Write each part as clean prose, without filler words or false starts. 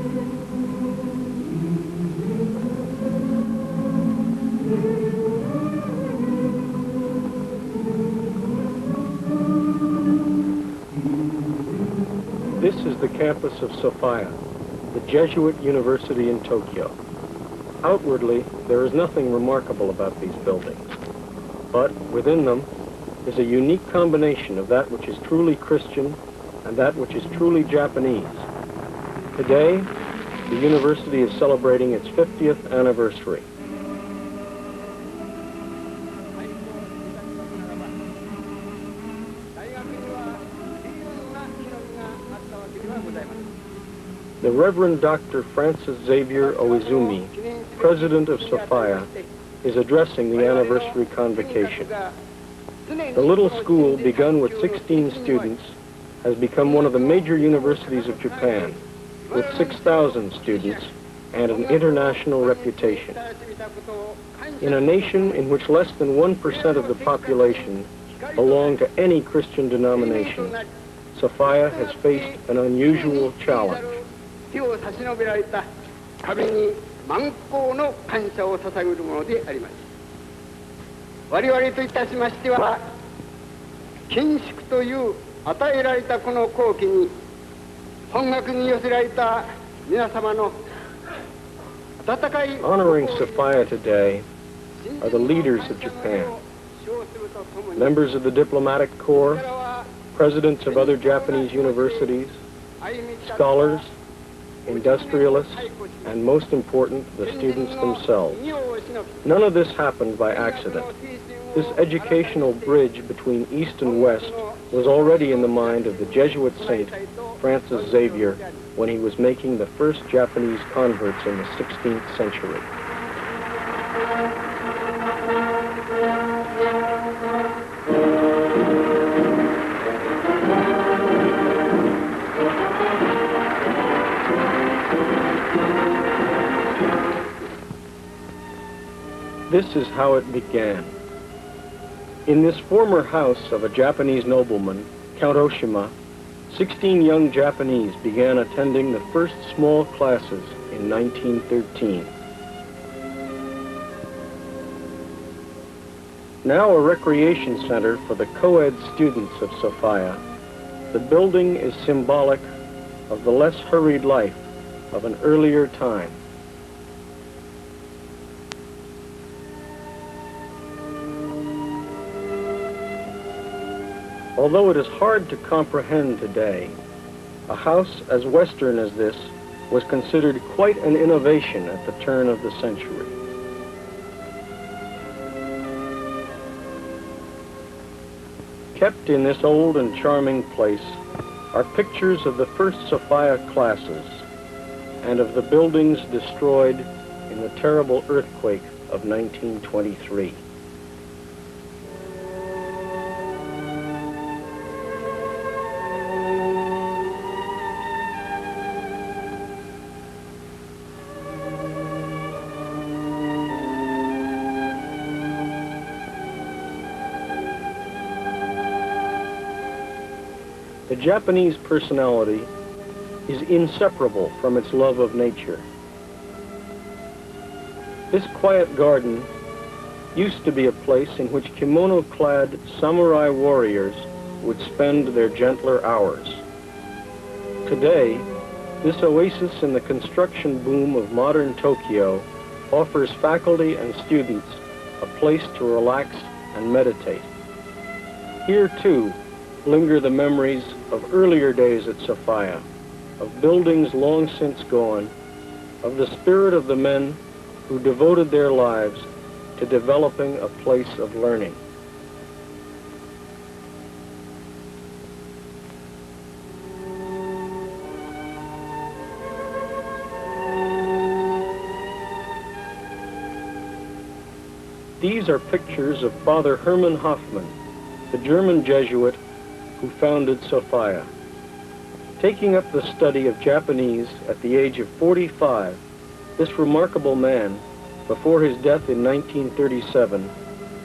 This is the campus of Sophia, the Jesuit University in Tokyo. Outwardly, there is nothing remarkable about these buildings, but within them is a unique combination of that which is truly Christian and that which is truly Japanese. Today, the university is celebrating its 50th anniversary. The Reverend Dr. Francis Xavier Oizumi, president of Sophia, is addressing the anniversary convocation. The little school, begun with 16 students, has become one of the major universities of Japan, with 6,000 students and an international reputation. In a nation in which less than 1% of the population belong to any Christian denomination, Sophia has faced an unusual challenge. 手を差し伸べられた壁に満行の感謝を捧げるものであります。我々といたしましては、緊縮という与えられたこの好機に本学に寄せられた皆様の温かい Honoring Sophia today are the leaders of Japan, members of the diplomatic corps, presidents of other Japanese universities, scholars, industrialists, and most important, the students themselves. None of this happened by accident. This educational bridge between East and West was already in the mind of the Jesuit saint Francis Xavier when he was making the first Japanese converts in the 16th century. This is how it began. In this former house of a Japanese nobleman, Count Oshima, 16 young Japanese began attending the first small classes in 1913. Now a recreation center for the co-ed students of Sophia, the building is symbolic of the less hurried life of an earlier time. Although it is hard to comprehend today, a house as Western as this was considered quite an innovation at the turn of the century. Kept in this old and charming place are pictures of the first Sophia classes and of the buildings destroyed in the terrible earthquake of 1923. The Japanese personality is inseparable from its love of nature. This quiet garden used to be a place in which kimono-clad samurai warriors would spend their gentler hours. Today, this oasis in the construction boom of modern Tokyo offers faculty and students a place to relax and meditate. Here, too, linger the memories of earlier days at Sophia, of buildings long since gone, of the spirit of the men who devoted their lives to developing a place of learning. These are pictures of Father Hermann Hoffmann, the German Jesuit who founded Sophia. Taking up the study of Japanese at the age of 45, this remarkable man, before his death in 1937,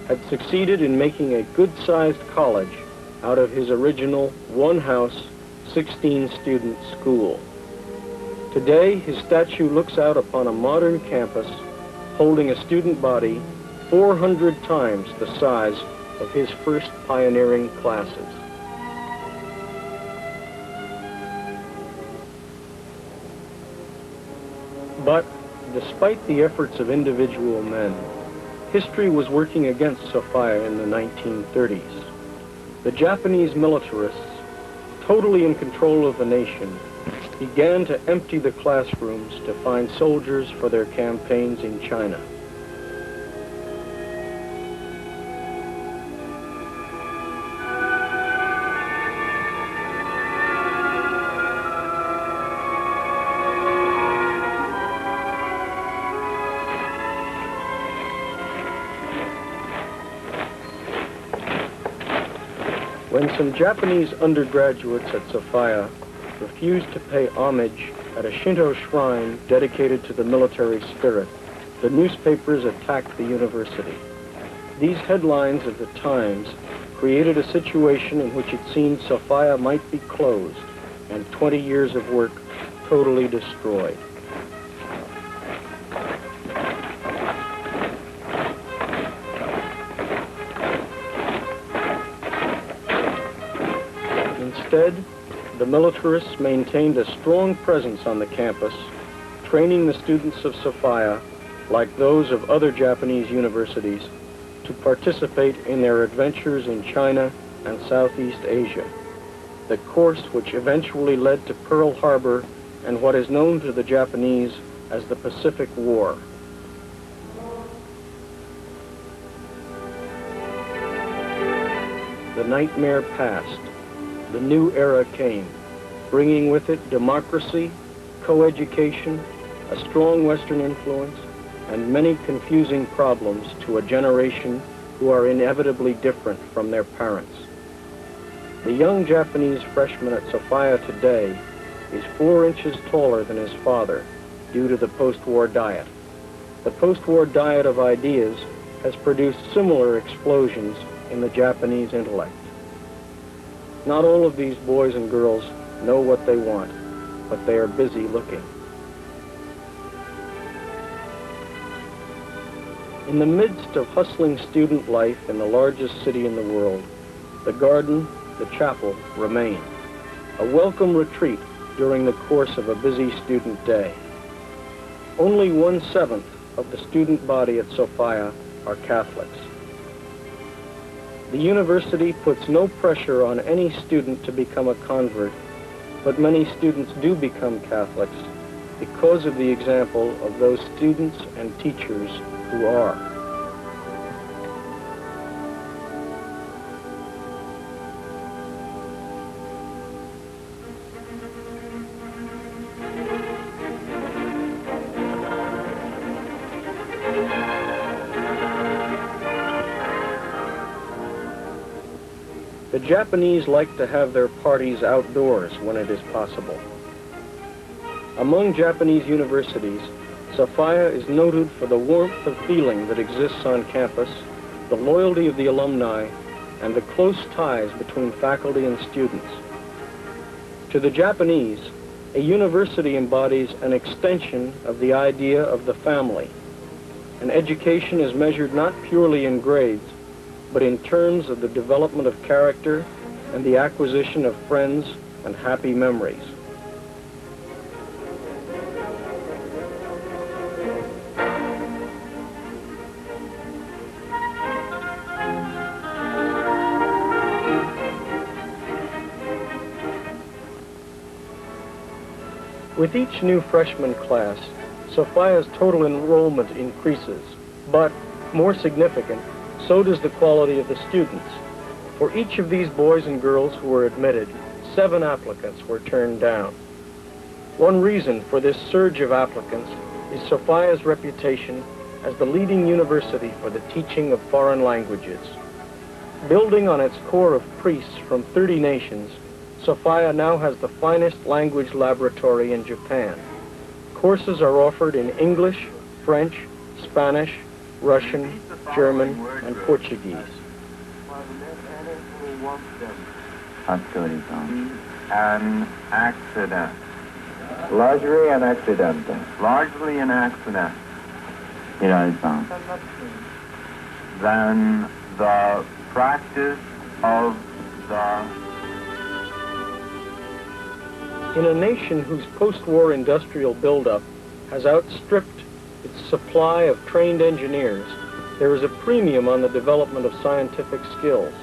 had succeeded in making a good-sized college out of his original one-house, 16-student school. Today, his statue looks out upon a modern campus holding a student body 400 times the size of his first pioneering classes. But despite the efforts of individual men, history was working against Sophia in the 1930s. The Japanese militarists, totally in control of the nation, began to empty the classrooms to find soldiers for their campaigns in China. When some Japanese undergraduates at Sophia refused to pay homage at a Shinto shrine dedicated to the military spirit, the newspapers attacked the university. These headlines of the Times created a situation in which it seemed Sophia might be closed and 20 years of work totally destroyed. Instead, the militarists maintained a strong presence on the campus, training the students of Sophia, like those of other Japanese universities, to participate in their adventures in China and Southeast Asia, the course which eventually led to Pearl Harbor and what is known to the Japanese as the Pacific War. The nightmare passed. The new era came, bringing with it democracy, co-education, a strong Western influence, and many confusing problems to a generation who are inevitably different from their parents. The young Japanese freshman at Sophia today is 4 inches taller than his father due to the post-war diet. The post-war diet of ideas has produced similar explosions in the Japanese intellect. Not all of these boys and girls know what they want, but they are busy looking. In the midst of hustling student life in the largest city in the world, the garden, the chapel, remain, a welcome retreat during the course of a busy student day. Only 1/7 of the student body at Sophia are Catholics. The university puts no pressure on any student to become a convert, but many students do become Catholics because of the example of those students and teachers who are. The Japanese like to have their parties outdoors when it is possible. Among Japanese universities, Sophia is noted for the warmth of feeling that exists on campus, the loyalty of the alumni, and the close ties between faculty and students. To the Japanese, a university embodies an extension of the idea of the family. And education is measured not purely in grades, but in terms of the development of character and the acquisition of friends and happy memories. With each new freshman class, Sophia's total enrollment increases, but, more significant, so does the quality of the students. For each of these boys and girls who were admitted, 7 applicants were turned down. One reason for this surge of applicants is Sophia's reputation as the leading university for the teaching of foreign languages. Building on its core of priests from 30 nations, Sophia now has the finest language laboratory in Japan. Courses are offered in English, French, Spanish, Russian, German, and Portuguese. An accident. Largely an accident. Largely an accident. 平井さん。 Then the practice of the... In a nation whose post-war industrial buildup has outstripped its supply of trained engineers, there is a premium on the development of scientific skills.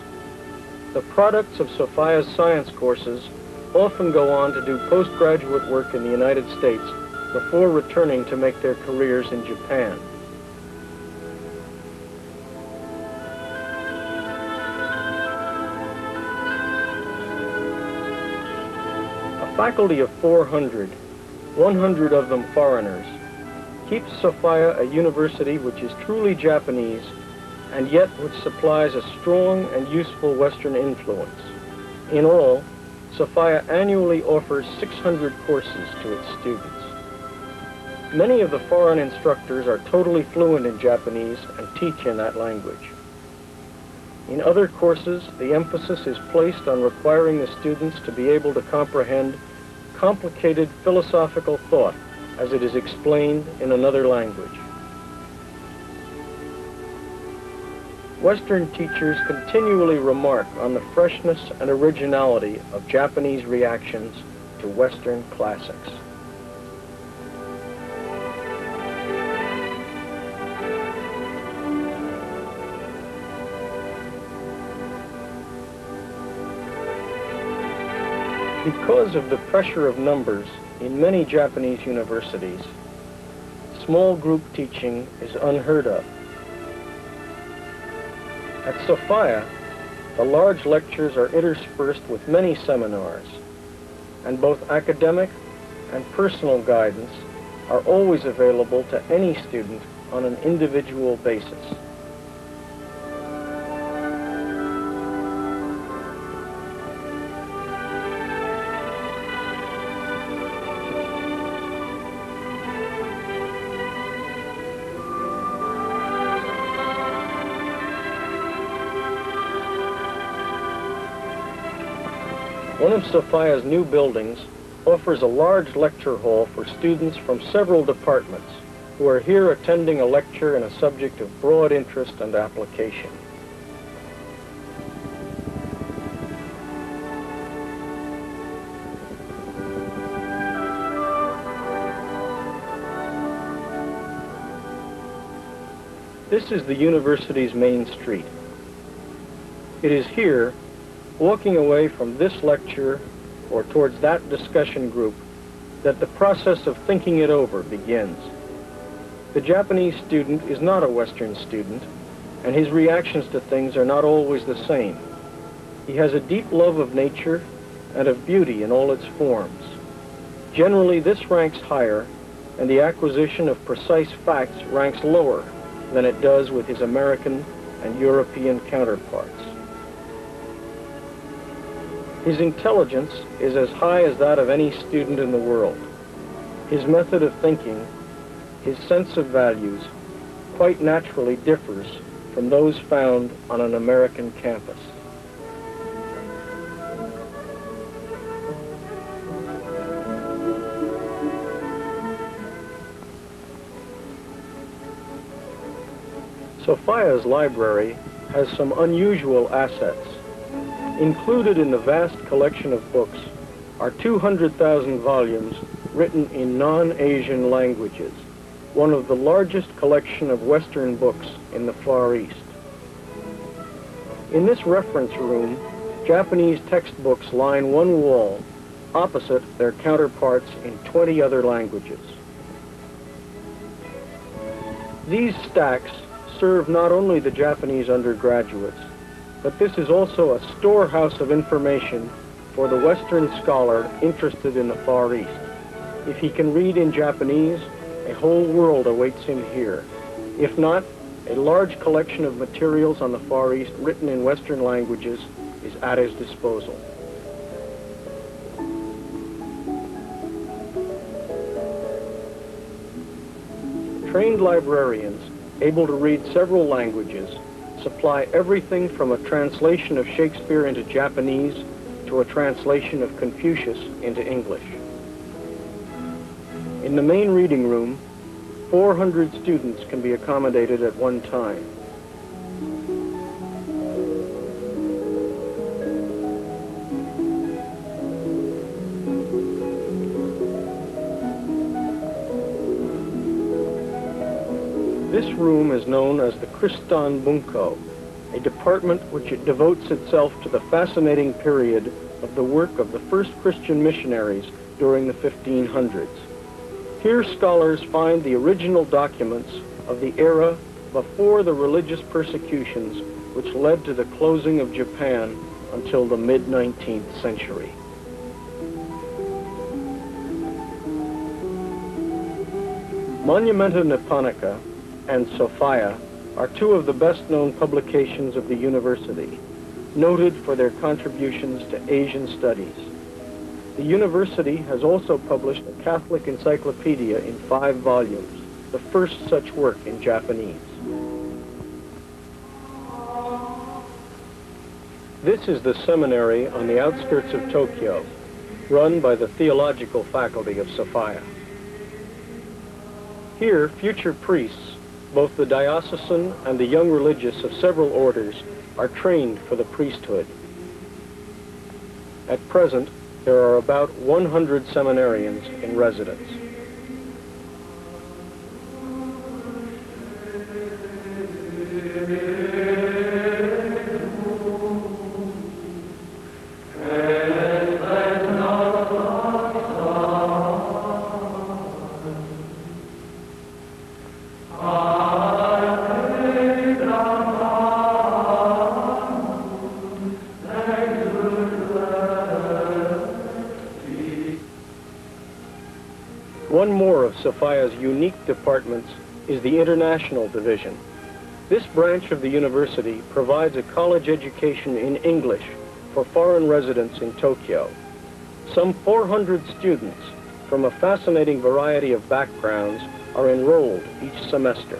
The products of Sophia's science courses often go on to do postgraduate work in the United States before returning to make their careers in Japan. A faculty of 400, 100 of them foreigners, keeps Sophia a university which is truly Japanese and yet which supplies a strong and useful Western influence. In all, Sophia annually offers 600 courses to its students. Many of the foreign instructors are totally fluent in Japanese and teach in that language. In other courses, the emphasis is placed on requiring the students to be able to comprehend complicated philosophical thought as it is explained in another language. Western teachers continually remark on the freshness and originality of Japanese reactions to Western classics. Because of the pressure of numbers in many Japanese universities, small group teaching is unheard of. At Sophia, the large lectures are interspersed with many seminars, and both academic and personal guidance are always available to any student on an individual basis. One of Sophia's new buildings offers a large lecture hall for students from several departments who are here attending a lecture in a subject of broad interest and application. This is the university's main street. It is here, walking away from this lecture or towards that discussion group, that the process of thinking it over begins. The Japanese student is not a Western student, and his reactions to things are not always the same. He has a deep love of nature and of beauty in all its forms. Generally, this ranks higher, and the acquisition of precise facts ranks lower than it does with his American and European counterparts. His intelligence is as high as that of any student in the world. His method of thinking, his sense of values, quite naturally differs from those found on an American campus. Sophia's library has some unusual assets. Included in the vast collection of books are 200,000 volumes written in non-Asian languages, one of the largest collection of Western books in the Far East. In this reference room, Japanese textbooks line one wall, opposite their counterparts in 20 other languages. These stacks serve not only the Japanese undergraduates, but this is also a storehouse of information for the Western scholar interested in the Far East. If he can read in Japanese, a whole world awaits him here. If not, a large collection of materials on the Far East written in Western languages is at his disposal. Trained librarians, able to read several languages, supply everything from a translation of Shakespeare into Japanese to a translation of Confucius into English. In the main reading room, 400 students can be accommodated at one time. This room is known as the Kristan Bunko, a department which it devotes itself to the fascinating period of the work of the first Christian missionaries during the 1500s. Here scholars find the original documents of the era before the religious persecutions which led to the closing of Japan until the mid-19th century. Monumenta Nipponica and Sophia are two of the best-known publications of the university, noted for their contributions to Asian studies. The university has also published a Catholic encyclopedia in 5 volumes, the first such work in Japanese. This is the seminary on the outskirts of Tokyo, run by the theological faculty of Sophia. Here, future priests, both the diocesan and the young religious of several orders, are trained for the priesthood. At present, there are about 100 seminarians in residence. One more of Sophia's unique departments is the International Division. This branch of the university provides a college education in English for foreign residents in Tokyo. Some 400 students from a fascinating variety of backgrounds are enrolled each semester.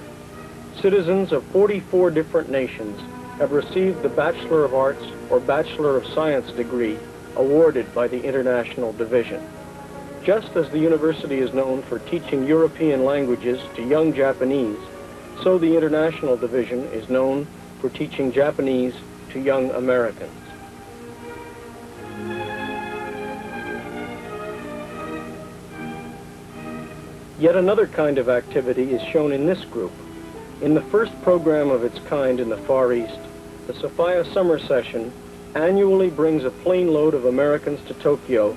Citizens of 44 different nations have received the Bachelor of Arts or Bachelor of Science degree awarded by the International Division. Just as the university is known for teaching European languages to young Japanese, so the International Division is known for teaching Japanese to young Americans. Yet another kind of activity is shown in this group. In the first program of its kind in the Far East, the Sophia Summer Session annually brings a plane load of Americans to Tokyo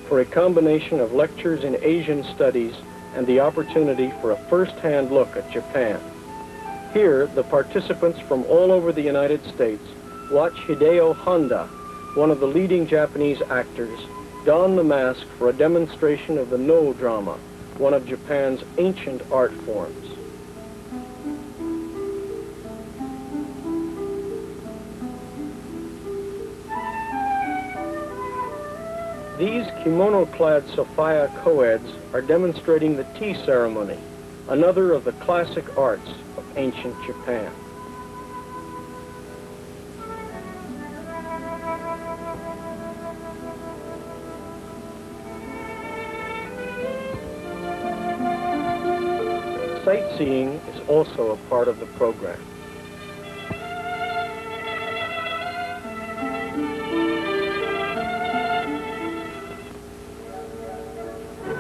for a combination of lectures in Asian studies and the opportunity for a first-hand look at Japan. Here, the participants from all over the United States watch Hideo Honda, one of the leading Japanese actors, don the mask for a demonstration of the No drama, one of Japan's ancient art forms. These kimono-clad Sophia co-eds are demonstrating the tea ceremony, another of the classic arts of ancient Japan. Sightseeing is also a part of the program.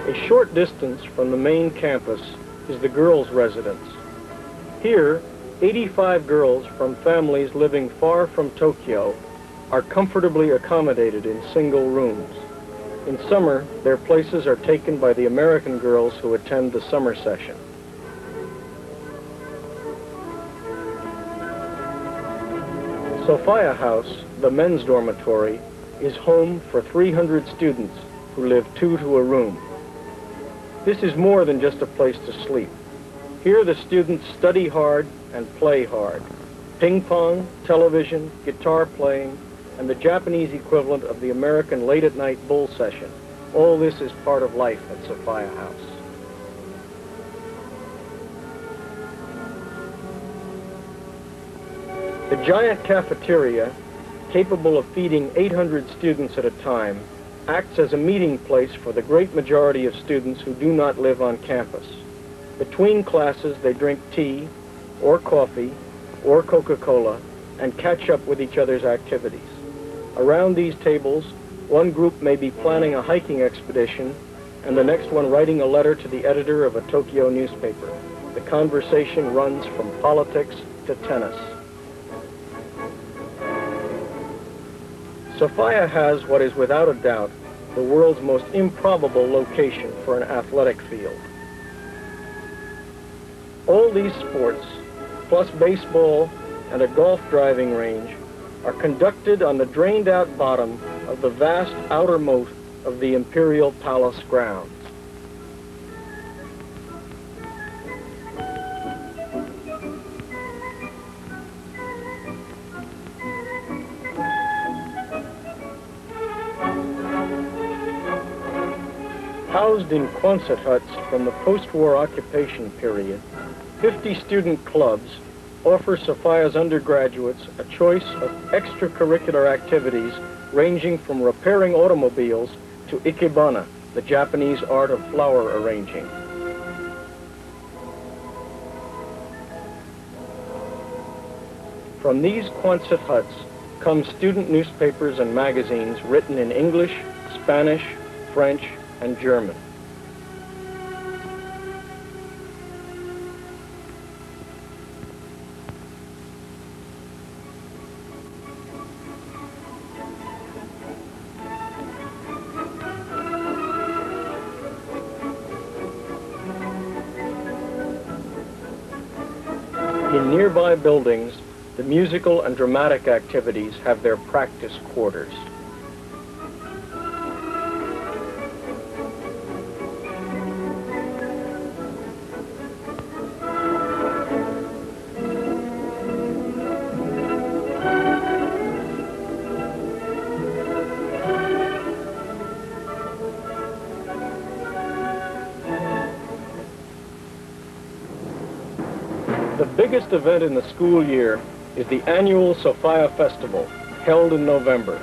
A short distance from the main campus is the girls' residence. Here, 85 girls from families living far from Tokyo are comfortably accommodated in single rooms. In summer, their places are taken by the American girls who attend the summer session. Sophia House, the men's dormitory, is home for 300 students who live 2 to a room. This is more than just a place to sleep. Here the students study hard and play hard. Ping pong, television, guitar playing, and the Japanese equivalent of the American late-at-night bull session. All this is part of life at Sophia House. The giant cafeteria, capable of feeding 800 students at a time, acts as a meeting place for the great majority of students who do not live on campus. Between classes, they drink tea, or coffee, or Coca-Cola, and catch up with each other's activities. Around these tables, one group may be planning a hiking expedition, and the next one writing a letter to the editor of a Tokyo newspaper. The conversation runs from politics to tennis. Sophia has what is without a doubt the world's most improbable location for an athletic field. All these sports, plus baseball and a golf driving range, are conducted on the drained-out bottom of the vast outer moat of the Imperial Palace grounds. Housed in Quonset huts from the post-war occupation period, 50 student clubs offer Sophia's undergraduates a choice of extracurricular activities ranging from repairing automobiles to ikebana, the Japanese art of flower arranging. From these Quonset huts come student newspapers and magazines written in English, Spanish, French, and German. In nearby buildings, the musical and dramatic activities have their practice quarters. The biggest event in the school year is the annual Sophia Festival, held in November.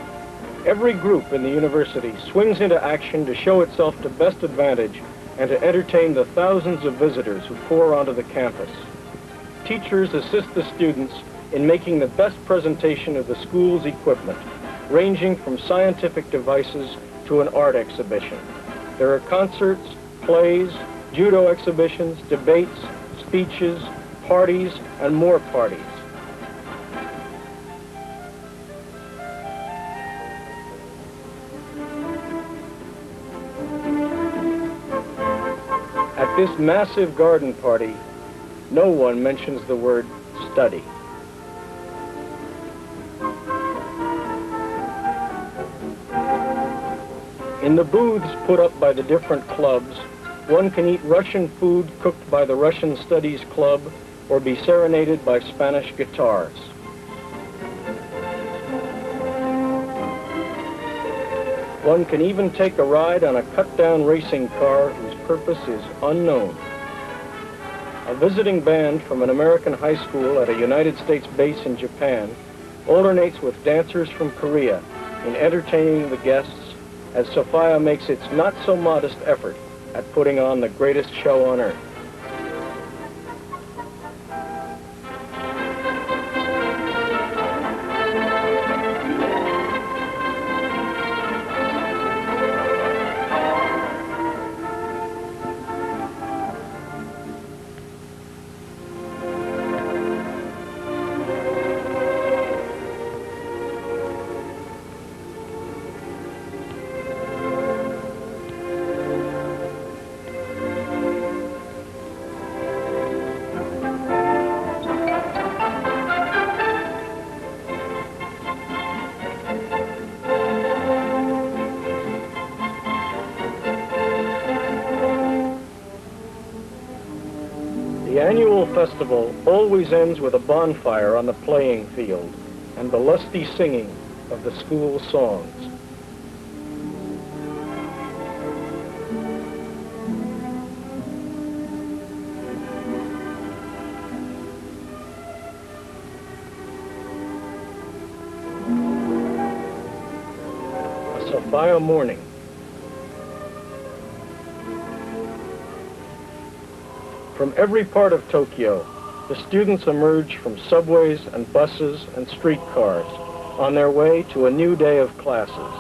Every group in the university swings into action to show itself to best advantage and to entertain the thousands of visitors who pour onto the campus. Teachers assist the students in making the best presentation of the school's equipment, ranging from scientific devices to an art exhibition. There are concerts, plays, judo exhibitions, debates, speeches, parties, and more parties. At this massive garden party, no one mentions the word study. In the booths put up by the different clubs, one can eat Russian food cooked by the Russian Studies Club or be serenaded by Spanish guitars. One can even take a ride on a cut-down racing car whose purpose is unknown. A visiting band from an American high school at a United States base in Japan alternates with dancers from Korea in entertaining the guests as Sophia makes its not-so-modest effort at putting on the greatest show on earth. The annual festival always ends with a bonfire on the playing field and the lusty singing of the school songs. A Sophia morning From every part of Tokyo, the students emerge from subways and buses and streetcars on their way to a new day of classes.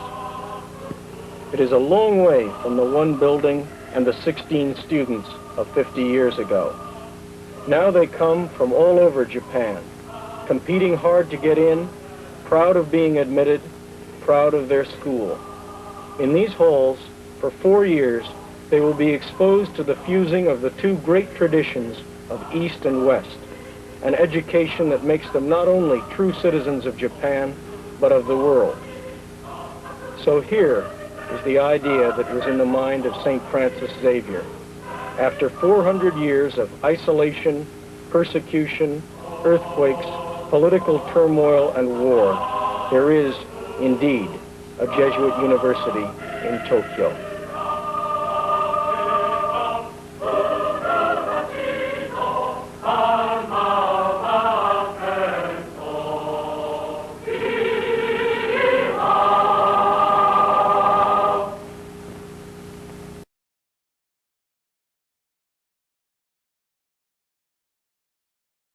It is a long way from the one building and the 16 students of 50 years ago. Now they come from all over Japan, competing hard to get in, proud of being admitted, proud of their school. In these halls, for 4 years, they will be exposed to the fusing of the two great traditions of East and West, an education that makes them not only true citizens of Japan, but of the world. So here is the idea that was in the mind of St. Francis Xavier. After 400 years of isolation, persecution, earthquakes, political turmoil, and war, there is, indeed, a Jesuit university in Tokyo.